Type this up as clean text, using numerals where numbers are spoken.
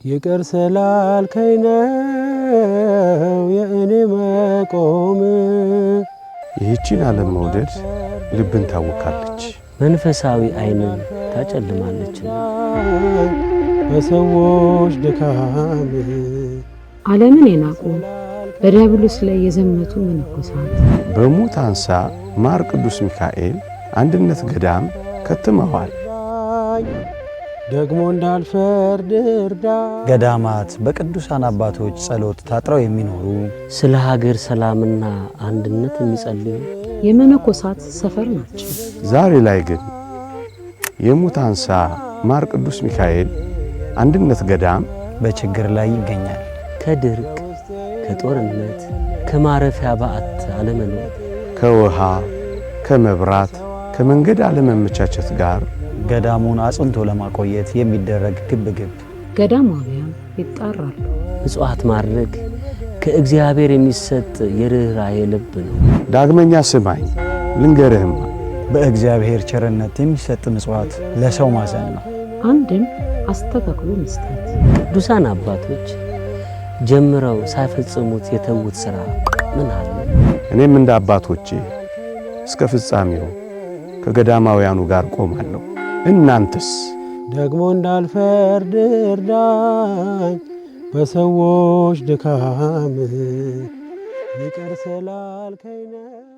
ይቅር ስላልከኝ ነው የእኔ መቆም። ይህችን ዓለም መውደድ ልብን ታውካለች፣ መንፈሳዊ ዓይንን ታጨልማለች። በሰዎች ድካም ዓለምን የናቁ በዲያብሎስ ላይ የዘመቱ መነኮሳት በሙት አንሳ ማር ቅዱስ ሚካኤል አንድነት ገዳም ከትመዋል። ደግሞ እንዳልፈርድ እርዳኝ። ገዳማት በቅዱሳን አባቶች ጸሎት ታጥረው የሚኖሩ ስለ ሀገር ሰላምና አንድነት የሚጸልዩ የመነኮሳት ሰፈር ናቸው። ዛሬ ላይ ግን የሙት አንሳ ማር ቅዱስ ሚካኤል አንድነት ገዳም በችግር ላይ ይገኛል። ከድርቅ፣ ከጦርነት፣ ከማረፊያ በዓት አለመኖር፣ ከውሃ፣ ከመብራት፣ ከመንገድ አለመመቻቸት ጋር ገዳሙን አጽንቶ ለማቆየት የሚደረግ ግብግብ ገዳማውያን ይጣራሉ። ምጽዋት ማድረግ ከእግዚአብሔር የሚሰጥ የርኅራኄ ልብ ነው። ዳግመኛ ስማኝ ልንገርህማ፣ በእግዚአብሔር ቸርነት የሚሰጥ ምጽዋት ለሰው ማዘን ነው። አንድን አስተካክሎ መስጠት። ቅዱሳን አባቶች ጀምረው ሳይፈጽሙት የተዉት ሥራ ምን አለ? እኔም እንደ አባቶቼ እስከ ፍጻሜው ከገዳማውያኑ ጋር ቆማለሁ። እናንተስ? ደግሞ እንዳልፈርድ እርዳኝ በሰዎች ድካም ይቅር ስላልከኝ ነው